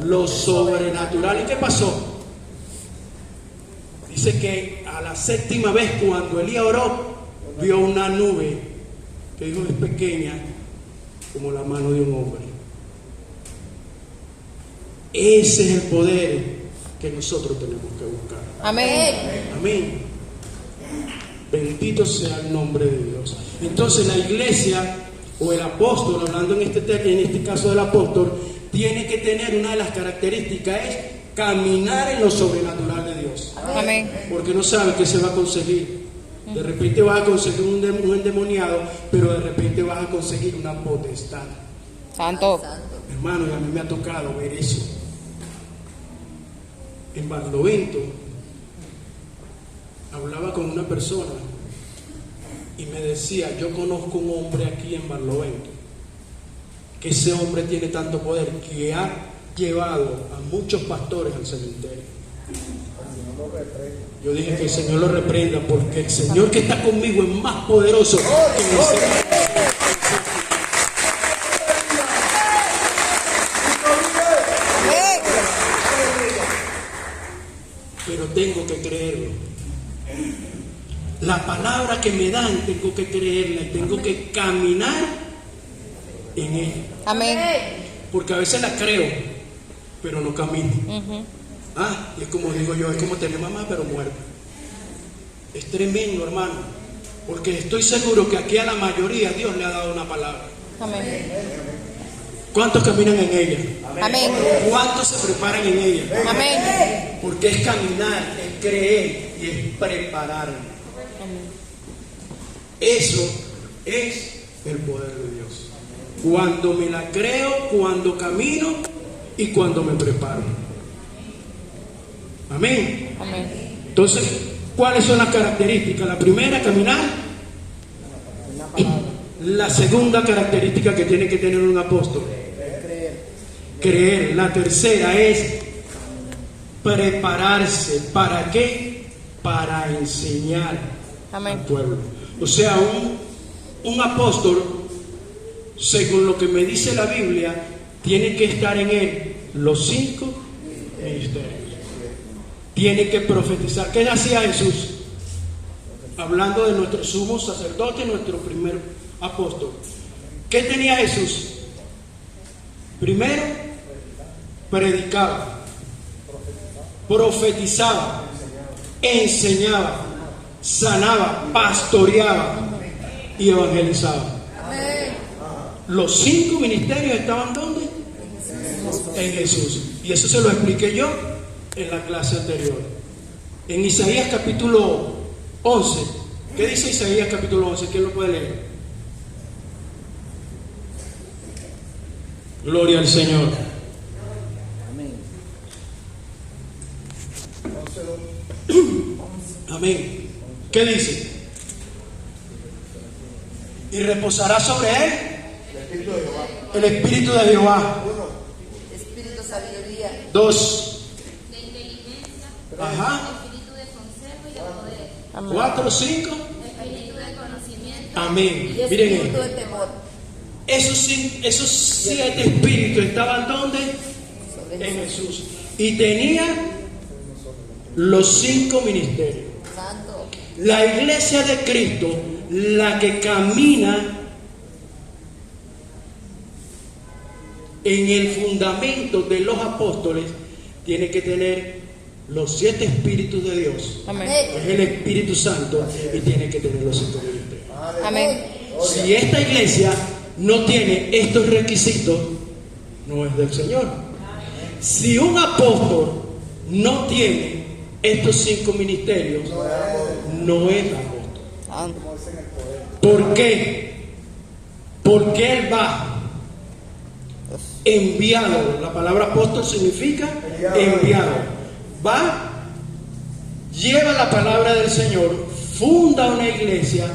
lo sobrenatural. ¿Y qué pasó? Dice que a la 7ª vez, cuando Elías oró, vio una nube que dijo: es pequeña como la mano de un hombre. Ese es el poder que nosotros tenemos que buscar. Amén. Amén. Bendito sea el nombre de Dios. Entonces la iglesia o el apóstol, hablando en este caso del apóstol, tiene que tener una de las características, es caminar en lo sobrenatural de Dios. Amén. Porque no sabe qué se va a conseguir. De repente vas a conseguir un endemoniado, pero de repente vas a conseguir una potestad. Santo. Hermano, y a mí me ha tocado ver eso. En Barlovento hablaba con una persona y me decía: yo conozco un hombre aquí en Barlovento, que ese hombre tiene tanto poder que ha llevado a muchos pastores al cementerio. Yo dije que el Señor lo reprenda, porque el Señor que está conmigo es más poderoso que el Señor. Pero tengo que creerlo. La palabra que me dan tengo que creerla y tengo que caminar en ella. Amén. Porque a veces la creo, pero no camino. Y es como digo yo, es como tener mamá pero muerta. Es tremendo, hermano, porque estoy seguro que aquí a la mayoría Dios le ha dado una palabra. Amén. ¿Cuántos caminan en ella? Amén. ¿Cuántos se preparan en ella? Amén. Porque es caminar, es creer y es prepararme. Eso es el poder de Dios. Cuando me la creo, cuando camino y cuando me preparo. Amén. Amén. Entonces, ¿cuáles son las características? La primera, caminar. La segunda característica que tiene que tener un apóstol: creer. La tercera es prepararse. ¿Para qué? Para enseñar Amén. al pueblo. O sea, un apóstol, según lo que me dice la Biblia, tiene que estar en él los 5 ministerios. Tiene que profetizar. ¿Qué hacía Jesús? Hablando de nuestro sumo sacerdote, nuestro primer apóstol. ¿Qué tenía Jesús? Primero, predicaba, profetizaba, enseñaba, sanaba, pastoreaba y evangelizaba. Los 5 ministerios estaban ¿dónde? En Jesús. Y eso se lo expliqué yo en la clase anterior. En Isaías capítulo 11. ¿Qué dice Isaías capítulo 11? ¿Quién lo puede leer? Gloria al Señor. Amén. ¿Qué dice? Y reposará sobre él El Espíritu de Jehová. el Espíritu de Jehová. 1. Espíritu de sabiduría. 2. de inteligencia, Ajá. espíritu de consejo y de poder, Amén. 4, 5. espíritu de conocimiento, Amén. Y Miren espíritu esto. de temor. Esos 7 espíritus estaban ¿dónde? Sobre En Jesús. Jesús. Y tenía los 5 ministerios. Santo. La iglesia de Cristo, la que camina en el fundamento de los apóstoles, tiene que tener los 7 espíritus de Dios. Amén. Es el Espíritu Santo y tiene que tener los 5 ministerios. Amén. Si esta iglesia no tiene estos requisitos, no es del Señor. Si un apóstol no tiene estos 5 ministerios, no es apóstol. Santo. ¿Por qué? Porque él va enviado. La palabra apóstol significa enviado. Va, lleva la palabra del Señor, funda una iglesia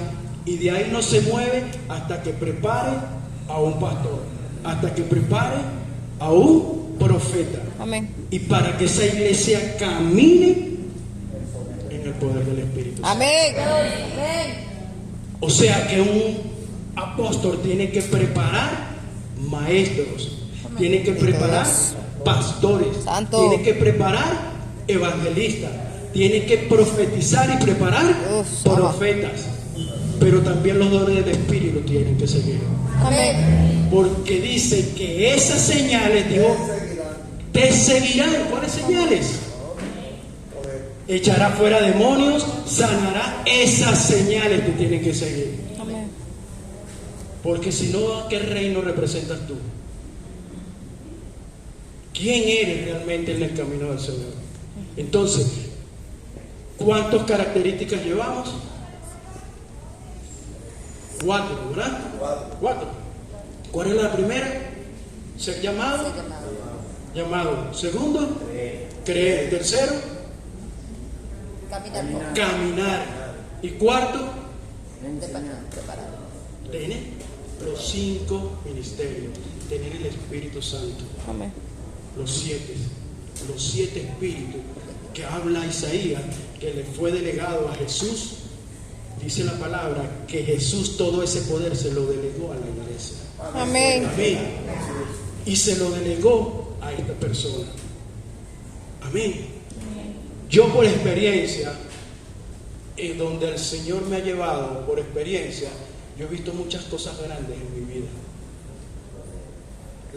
y de ahí no se mueve hasta que prepare a un pastor, hasta que prepare a un profeta. Amén. Y para que esa iglesia camine en el poder del Espíritu Santo. Amén. Amén. O sea que un apóstol tiene que preparar maestros, tiene que preparar pastores, Santo. tiene que preparar evangelistas, tiene que profetizar y preparar Uf, profetas. Pero también los dones del Espíritu tienen que seguir. Amén. Porque dice que esas señales, digo, te seguirán. ¿Cuáles señales? Echará fuera demonios, sanará. Esas señales te tienen que seguir. Amén. Porque si no, ¿qué reino representas tú? ¿Quién eres realmente en el camino del Señor? Entonces, ¿cuántas características llevamos? 4, ¿verdad? 4. ¿Cuál es la primera? Ser llamado. Ser llamado. Llamado. Segundo, creer. Tercero, Caminar con. caminar. Y cuarto, Preparado. tener los 5 ministerios, tener el Espíritu Santo, Amén. los 7 espíritus que habla Isaías, que le fue delegado a Jesús. Dice la palabra que Jesús todo ese poder se lo delegó a la iglesia. Amén. Amén. Y se lo delegó a esta persona. Amén. Yo por experiencia, en donde el Señor me ha llevado, por experiencia, yo he visto muchas cosas grandes en mi vida.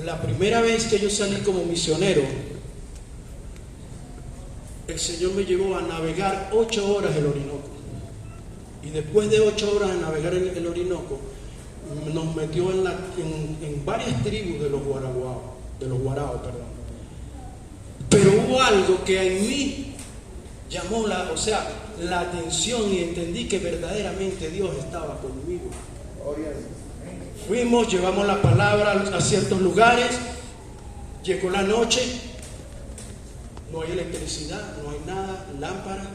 La primera vez que yo salí como misionero, el Señor me llevó a navegar 8 horas el Orinoco. Y después de 8 horas de navegar el Orinoco, nos metió en varias tribus de los guaraos, perdón. Pero hubo algo que en mí llamó la atención y entendí que verdaderamente Dios estaba conmigo. Fuimos, llevamos la palabra a ciertos lugares, llegó la noche, no hay electricidad, no hay nada, lámpara.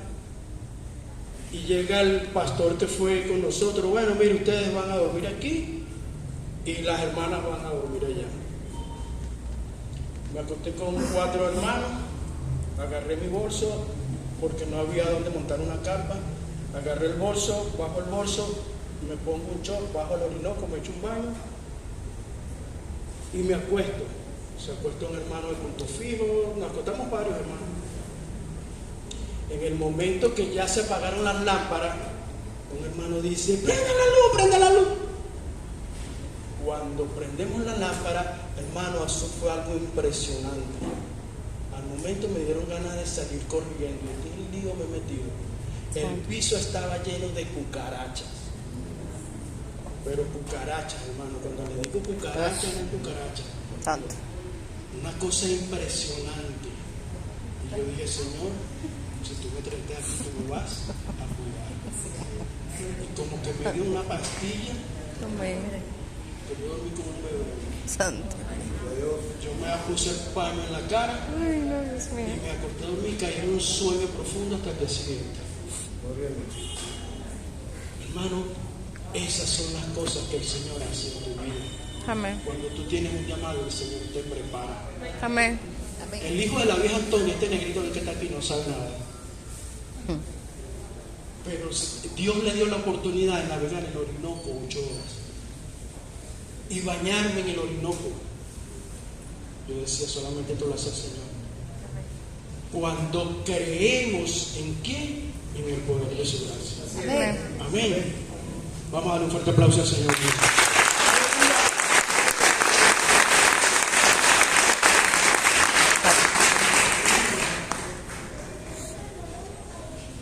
Y llega el pastor que fue con nosotros. Bueno, mire, ustedes van a dormir aquí y las hermanas van a dormir allá. Me acosté con 4 hermanos, agarré mi bolso porque no había donde montar una carpa. Agarré el bolso, bajo el bolso, me pongo un short, bajo el Orinoco, me echo un baño y me acuesto. Se acuesta un hermano de punto fijo, nos acostamos varios hermanos. En el momento que ya se apagaron las lámparas, un hermano dice, prende la luz, prende la luz. Cuando prendemos la lámpara, hermano, eso fue algo impresionante. Al momento me dieron ganas de salir corriendo. ¿En qué lío me he metido? El piso estaba lleno de cucarachas. Pero cucarachas, hermano, cuando le digo cucarachas, no es cucaracha. Santo. Una cosa impresionante. Y yo dije, Señor, si tú me traes aquí, tú me vas a cuidar. Y como que me dio una pastilla, Amén. que yo dormí como un bebé. Santo. Yo me puse el paño en la cara Ay, no, Dios y mío. me acosté a dormir, caí en un sueño profundo hasta el día siguiente. Hermano, Esas son las cosas que el Señor hace en tu vida. Amén. Cuando tú tienes un llamado, el Señor te prepara. Amén. El hijo de la vieja Antonia, este negrito del que está aquí, no sabe nada. Pero Dios le dio la oportunidad de navegar el Orinoco 8 horas y bañarme en el Orinoco. Yo decía, solamente tú lo haces, Señor. Cuando creemos en quién, en el poder de su gracia. Amén. Amén. Vamos a dar un fuerte aplauso al Señor.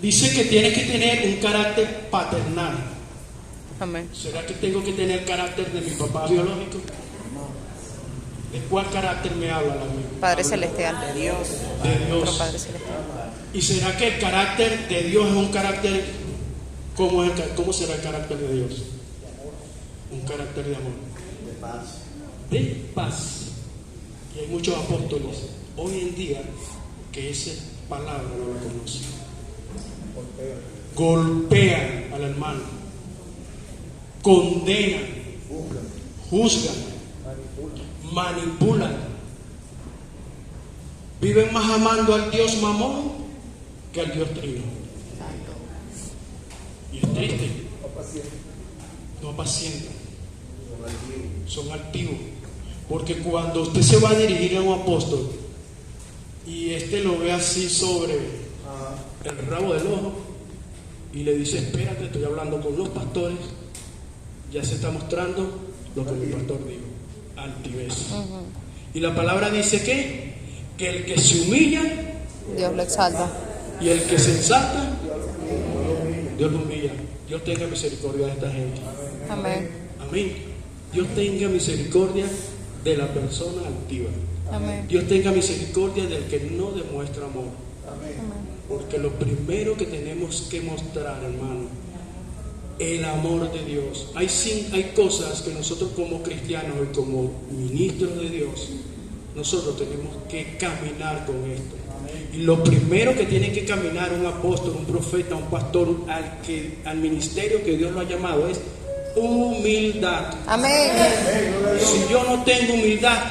Dice que tienes que tener un carácter paternal. Amén. ¿Será que tengo que tener el carácter de mi papá biológico? ¿De cuál carácter me habla la Biblia? Padre celestial. De Dios. Nuestro Padre celestial. ¿Y será que el carácter de Dios es un carácter? ¿Cómo será el carácter de Dios? Un carácter de amor. De paz. De paz. Y hay muchos apóstoles hoy en día que esa palabra no la conocen. Golpean al hermano, condenan, juzgan, manipulan, viven más amando al Dios Mamón que al Dios Trino. Y es triste. No apacientan, son altivos. Porque cuando usted se va a dirigir a un apóstol y este lo ve así sobre el rabo del ojo y le dice, espérate, estoy hablando con los pastores, ya se está mostrando lo que mi pastor dijo, altivez. Y la palabra dice que el que se humilla, Dios lo exalta. y el que se exalta, Dios lo humilla. Dios tenga misericordia de esta gente. Amén. Amén. Dios tenga misericordia de la persona altiva. Amén. Dios tenga misericordia del que no demuestra amor. Amén. Porque lo primero que tenemos que mostrar, hermano, el amor de Dios. Hay cosas que nosotros como cristianos y como ministros de Dios, nosotros tenemos que caminar con esto. Y lo primero que tiene que caminar un apóstol, un profeta, un pastor, al ministerio que Dios lo ha llamado es humildad. Amén. Si yo no tengo humildad,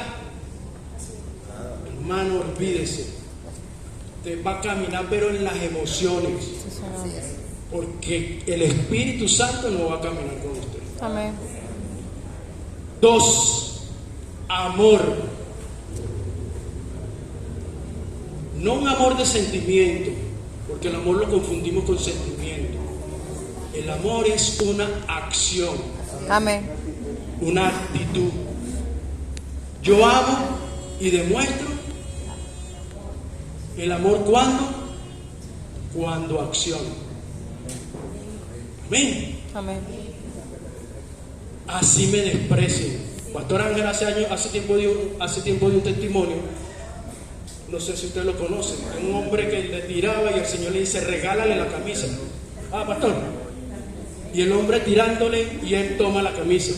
hermano, olvídese. Usted va a caminar, pero en las emociones. Porque el Espíritu Santo no va a caminar con usted. Amén. 2, amor. No un amor de sentimiento, porque el amor lo confundimos con sentimiento. El amor es una acción, Amén. una actitud. Yo amo y demuestro el amor cuando acciono. Amén. Amén. Así me desprecian. Pastor Ángel hace tiempo dio un testimonio. No sé si usted lo conoce. Un hombre que le tiraba y el Señor le dice, regálale la camisa. Ah, pastor. Y el hombre tirándole y él toma la camisa,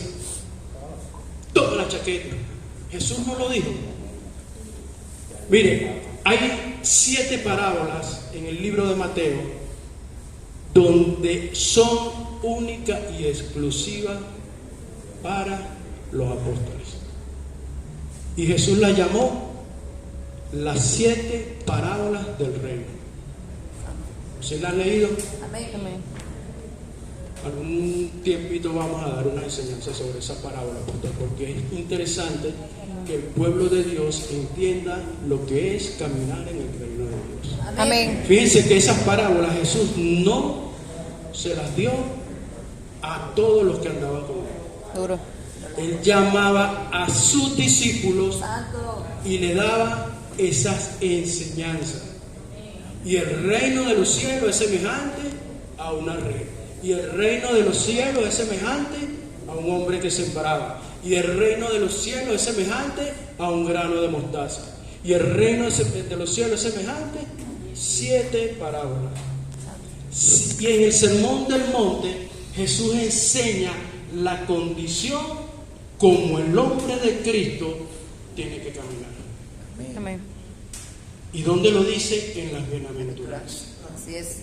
toma la chaqueta. Jesús no lo dijo. Mire, hay 7 parábolas en el libro de Mateo donde son únicas y exclusivas para los apóstoles. Y Jesús la llamó las 7 parábolas del reino. ¿Se la han leído? Amén. Amén. Algún tiempito vamos a dar una enseñanza sobre esa parábola, pastor, porque es interesante que el pueblo de Dios entienda lo que es caminar en el reino de Dios. Amén. Fíjense que esas parábolas Jesús no se las dio a todos los que andaban con él. Duro. Él llamaba a sus discípulos Santo. y le daba esas enseñanzas. Y el reino de los cielos es semejante a una red. Y el reino de los cielos es semejante a un hombre que sembraba. Y el reino de los cielos es semejante a un grano de mostaza. Y el reino de los cielos es semejante. 7 parábolas. Y en el sermón del monte, Jesús enseña la condición como el hombre de Cristo tiene que caminar. Amén. ¿Y dónde lo dice? En las bienaventuranzas. Así es.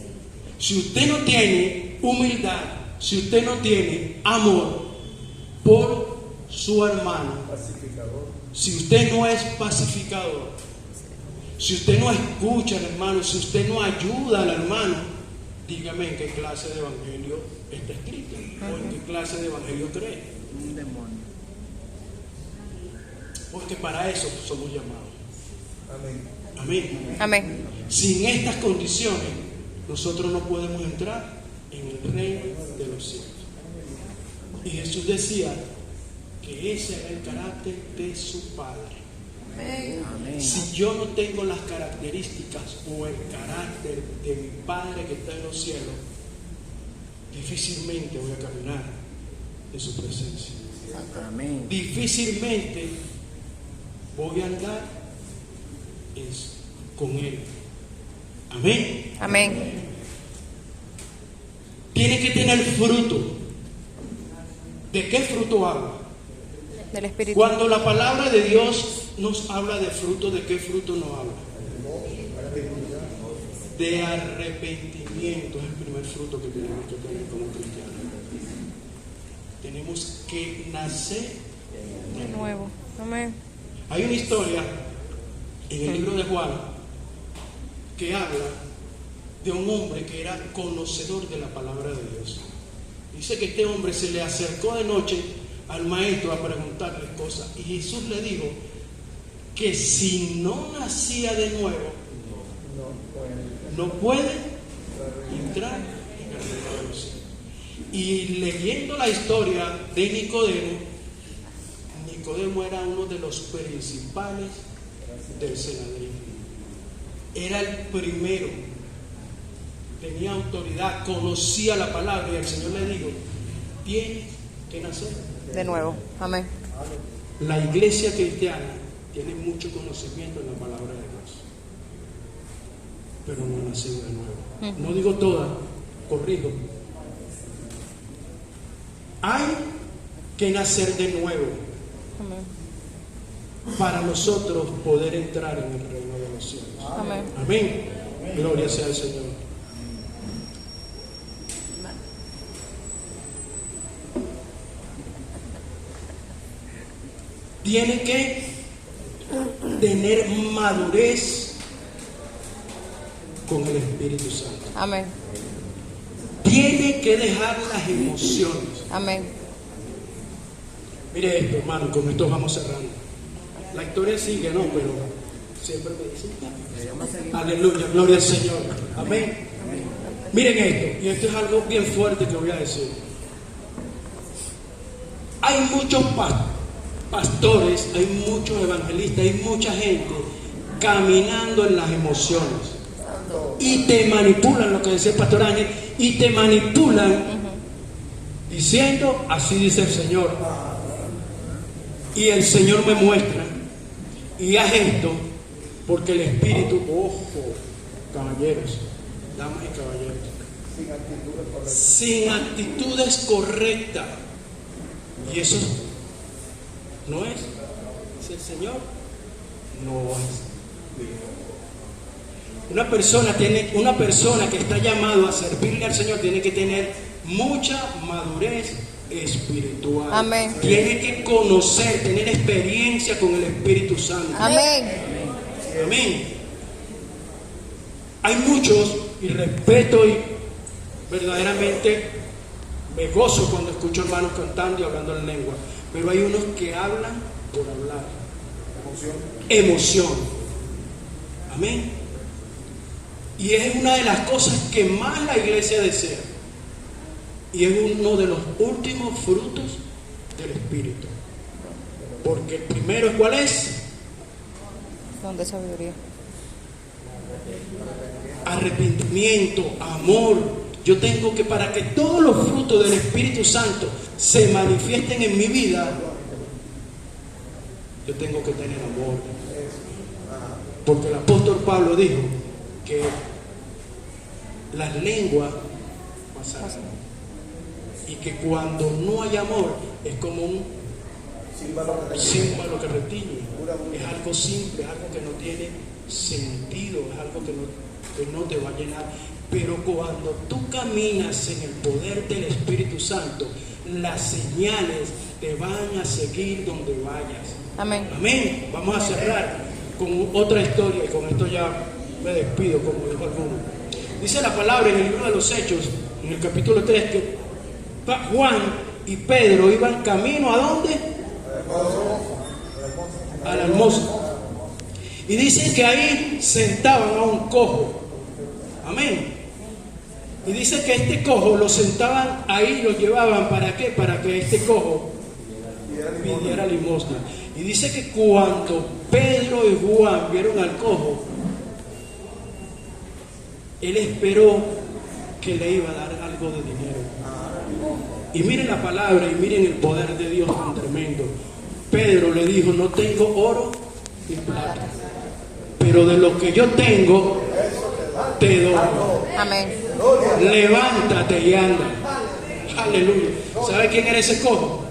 Si usted no tiene humildad, si usted no tiene amor por su hermano, si usted no es pacificador, si usted no escucha al hermano, si usted no ayuda al hermano, dígame en qué clase de evangelio está escrito o en qué clase de evangelio cree. Un demonio. Porque para eso somos llamados. Amén. Amén. Sin estas condiciones, nosotros no podemos entrar en el reino de los cielos. Y Jesús decía que ese era el carácter de su Padre. Amén. Si yo no tengo las características o el carácter de mi Padre que está en los cielos, difícilmente voy a caminar en su presencia. Amén. Difícilmente voy a andar con Él. Amén. Amén. Tiene que tener fruto. ¿De qué fruto habla? Del Espíritu. Cuando la palabra de Dios nos habla de fruto, ¿de qué fruto nos habla? De arrepentimiento. Es el primer fruto que tenemos que tener como cristianos. Tenemos que nacer De nuevo. Amén. Hay una historia en el libro de Juan que habla de un hombre que era conocedor de la palabra de Dios. Dice que este hombre se le acercó de noche al maestro a preguntarle cosas y Jesús le dijo que si no nacía de nuevo no puede entrar en el reino de los cielos. Y leyendo la historia de Nicodemo, Nicodemo era uno de los principales del Sanedrín. Era el primero, tenía autoridad, conocía la palabra y el Señor le dijo: tienes que nacer. De nuevo. Amén. La iglesia cristiana tiene mucho conocimiento en la palabra de Dios, pero no ha nacido de nuevo. No digo toda, corrijo. Hay que nacer de nuevo Amén. para nosotros poder entrar en el reino de los cielos. Amén. Amén. Gloria sea al Señor. Tiene que tener madurez con el Espíritu Santo. Amén. Tiene que dejar las emociones. Amén. Mire esto, hermano, con esto vamos cerrando. La historia sigue, ¿no? Pero siempre me dicen: aleluya, gloria al Señor. Amén. Miren esto, y esto es algo bien fuerte que voy a decir. Hay muchos pastores, hay muchos evangelistas, hay mucha gente caminando en las emociones. Y te manipulan, lo que decía el pastor Ángel, y te manipulan diciendo: así dice el Señor. Y el Señor me muestra y haz esto, porque el Espíritu, ojo, caballeros, damas y caballeros, sin actitudes correctas. Y eso no es el Señor, no es. Una persona que está llamado a servirle al Señor tiene que tener mucha madurez espiritual. Amén. Tiene que conocer, tener experiencia con el Espíritu Santo. Amén. Amén. Hay muchos, y respeto y verdaderamente me gozo cuando escucho hermanos cantando y hablando en lengua, pero hay unos que hablan por hablar. Emoción. Amén. Y es una de las cosas que más la iglesia desea. Y es uno de los últimos frutos del Espíritu. Porque el primero, ¿cuál es? Don de sabiduría. Arrepentimiento, amor. Yo tengo que, para que todos los frutos del Espíritu Santo se manifiesten en mi vida, yo tengo que tener amor. Porque el apóstol Pablo dijo que las lenguas pasarán. Y que cuando no hay amor es como un símbolo que retiñe. Es algo simple, es algo que no tiene sentido, es algo que no te va a llenar. Pero cuando tú caminas en el poder del Espíritu Santo, las señales te van a seguir donde vayas. Amén. Amén. Vamos a cerrar con otra historia y con esto ya me despido, como dijo alguno. Dice la palabra en el libro de los Hechos, en el capítulo 3, que Juan y Pedro iban camino ¿a dónde? A la hermosa. Y dicen que ahí sentaban a un cojo. Amén. Y dice que este cojo lo sentaban ahí, lo llevaban, ¿para qué? Para que este cojo pidiera limosna. Y dice que cuando Pedro y Juan vieron al cojo, él esperó que le iba a dar algo de dinero. Y miren la palabra y miren el poder de Dios tan tremendo. Pedro le dijo: no tengo oro ni plata, pero de lo que yo tengo te doy. Amén. Levántate y anda. Aleluya. ¿Sabe quién era ese cojo?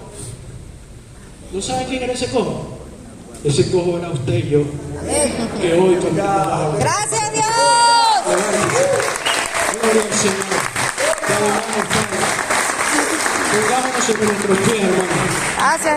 ¿No sabe quién era ese cojo? Ese cojo era usted y yo, que hoy caminamos. Gracias, Dios. Gloria al Señor. Te adoramos, Padre. Pongámonos sobre nuestros pies, hermanos. Gracias.